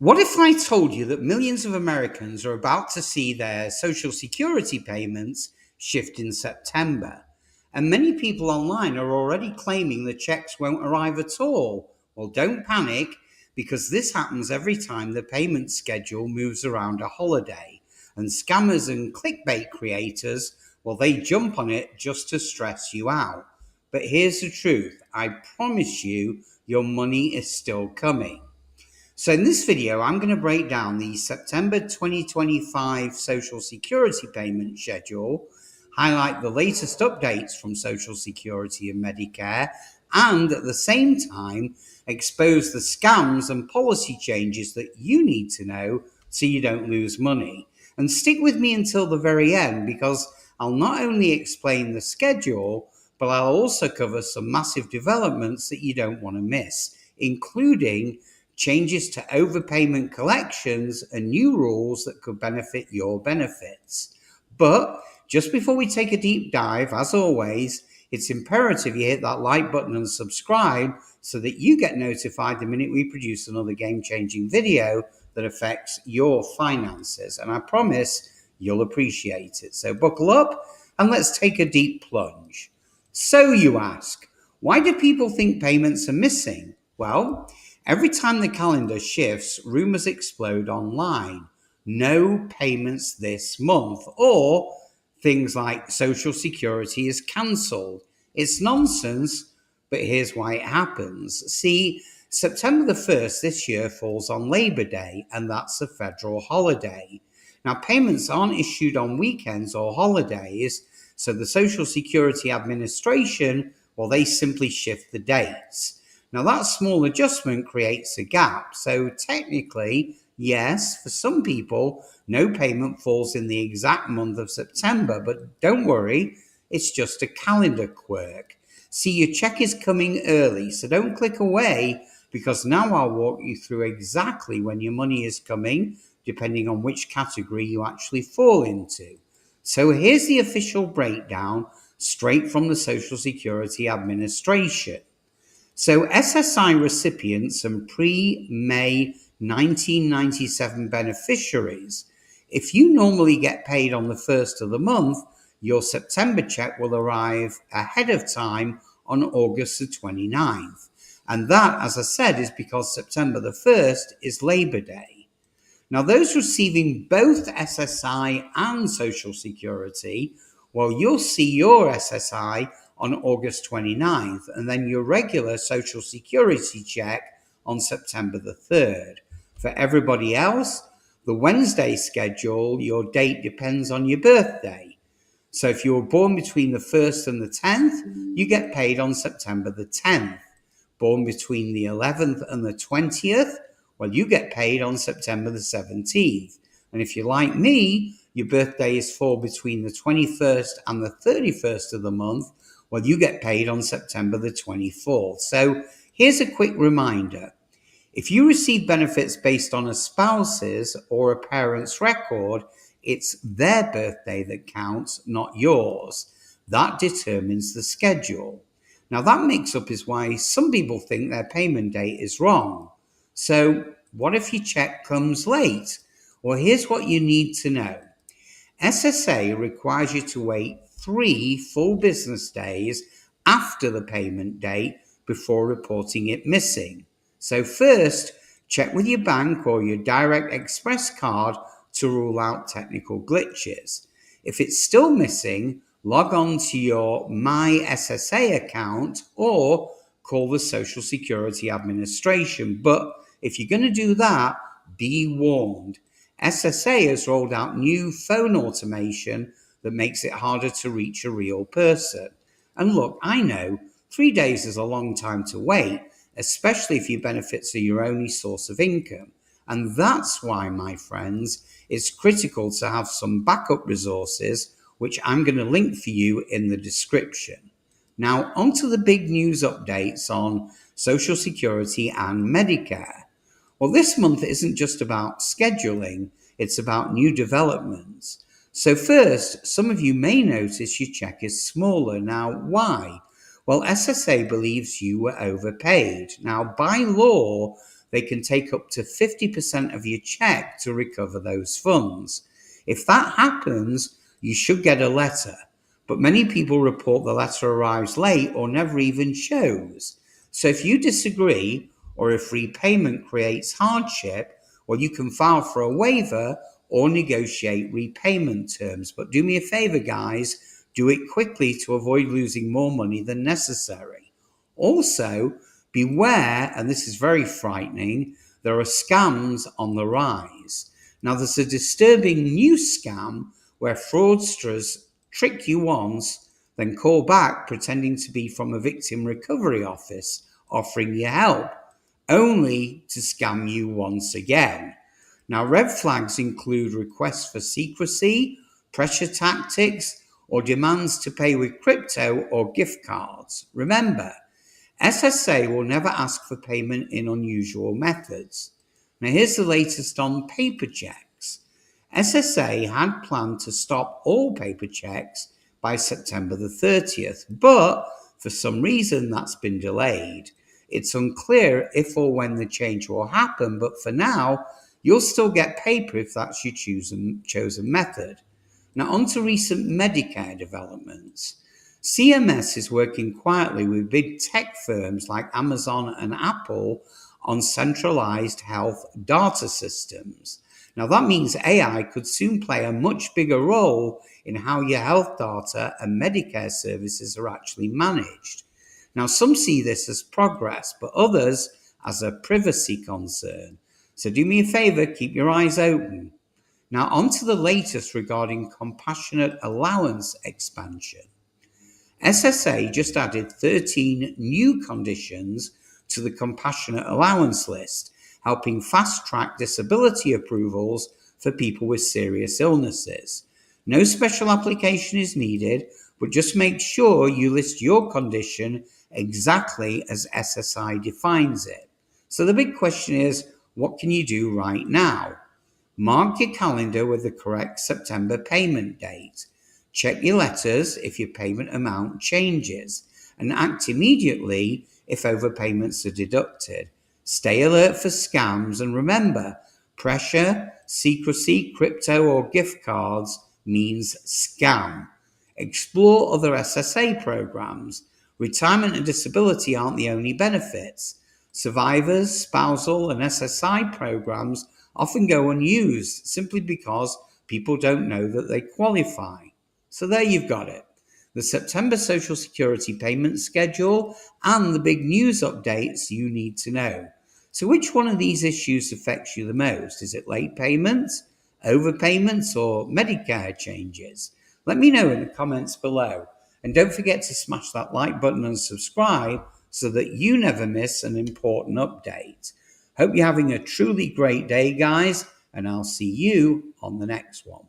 What if I told you that millions of Americans are about to see their Social Security payments shift in September? And many people online are already claiming the checks won't arrive at all. Well, don't panic, because this happens every time the payment schedule moves around a holiday. And scammers and clickbait creators, well, they jump on it just to stress you out. But here's the truth: I promise you, your money is still coming. So in this video, I'm going to break down the September 2025 Social Security payment schedule, highlight the latest updates from Social Security and Medicare, and at the same time, expose the scams and policy changes that you need to know so you don't lose money. And stick with me until the very end, because I'll not only explain the schedule, but I'll also cover some massive developments that you don't want to miss, including changes to overpayment collections and new rules that could benefit your benefits. But just before we take a deep dive, as always, it's imperative you hit that like button and subscribe so that you get notified the minute we produce another game-changing video that affects your finances. And I promise you'll appreciate it. So buckle up and let's take a deep plunge. So you ask, why do people think payments are missing? Well, every time the calendar shifts, rumors explode online. No payments this month, or things like Social Security is cancelled. It's nonsense, but here's why it happens. See, September the 1st this year falls on Labor Day, and that's a federal holiday. Now, payments aren't issued on weekends or holidays, so the Social Security Administration, well, they simply shift the dates. Now, that small adjustment creates a gap. So technically, yes, for some people, no payment falls in the exact month of September, but don't worry, it's just a calendar quirk. See, your check is coming early, so don't click away, because now I'll walk you through exactly when your money is coming, depending on which category you actually fall into. So here's the official breakdown straight from the Social Security Administration. So SSI recipients and pre-May 1997 beneficiaries, if you normally get paid on the 1st of the month, your September check will arrive ahead of time on August the 29th. And that, as I said, is because September the 1st is Labor Day. Now, those receiving both SSI and Social Security, well, you'll see your SSI on August 29th, and then your regular Social Security check on September the 3rd. For everybody else, the Wednesday schedule, your date depends on your birthday. So if you were born between the 1st and the 10th, you get paid on September the 10th. Born between the 11th and the 20th, well, you get paid on September the 17th. And if you're like me, your birthday is fall between the 21st and the 31st of the month, well, you get paid on September the 24th. So here's a quick reminder. If you receive benefits based on a spouse's or a parent's record, it's their birthday that counts, not yours. That determines the schedule. Now, that mix-up is why some people think their payment date is wrong. So what if your check comes late? Well, here's what you need to know. SSA requires you to wait 3 full business days after the payment date before reporting it missing. So first, check with your bank or your Direct Express card to rule out technical glitches. If it's still missing, log on to your My SSA account or call the Social Security Administration. But if you're going to do that, be warned. SSA has rolled out new phone automation that makes it harder to reach a real person. And look, I know 3 days is a long time to wait, especially if your benefits are your only source of income. And that's why, my friends, it's critical to have some backup resources, which I'm going to link for you in the description. Now, onto the big news updates on Social Security and Medicare. Well, this month isn't just about scheduling, it's about new developments. So first, some of you may notice your check is smaller. Now, why? Well, SSA believes you were overpaid. Now, by law, they can take up to 50% of your check to recover those funds. If that happens, you should get a letter. But many people report the letter arrives late or never even shows. So if you disagree, or if repayment creates hardship, well, you can file for a waiver or negotiate repayment terms. But do me a favor, guys, do it quickly to avoid losing more money than necessary. Also, beware, and this is very frightening, there are scams on the rise. Now, there's a disturbing new scam where fraudsters trick you once, then call back pretending to be from a victim recovery office offering you help, only to scam you once again. Now, red flags include requests for secrecy, pressure tactics, or demands to pay with crypto or gift cards. Remember, SSA will never ask for payment in unusual methods. Now, here's the latest on paper checks. SSA had planned to stop all paper checks by September the 30th, but for some reason that's been delayed. It's unclear if or when the change will happen, but for now, you'll still get paper if that's your chosen method. Now, on to recent Medicare developments. CMS is working quietly with big tech firms like Amazon and Apple on centralized health data systems. Now, that means AI could soon play a much bigger role in how your health data and Medicare services are actually managed. Now, some see this as progress, but others as a privacy concern. So do me a favor, keep your eyes open. Now, on to the latest regarding compassionate allowance expansion. SSA just added 13 new conditions to the compassionate allowance list, helping fast-track disability approvals for people with serious illnesses. No special application is needed, but just make sure you list your condition exactly as SSI defines it. So the big question is, what can you do right now? Mark your calendar with the correct September payment date. Check your letters if your payment amount changes, and act immediately if overpayments are deducted. Stay alert for scams, and remember, pressure, secrecy, crypto, or gift cards means scam. Explore other SSA programs. Retirement and disability aren't the only benefits. Survivors, spousal, and SSI programs often go unused simply because people don't know that they qualify. So there you've got it. The September Social Security payment schedule and the big news updates you need to know. So which one of these issues affects you the most? Is it late payments, overpayments, or Medicare changes? Let me know in the comments below. And don't forget to smash that like button and subscribe so that you never miss an important update. Hope you're having a truly great day, guys, and I'll see you on the next one.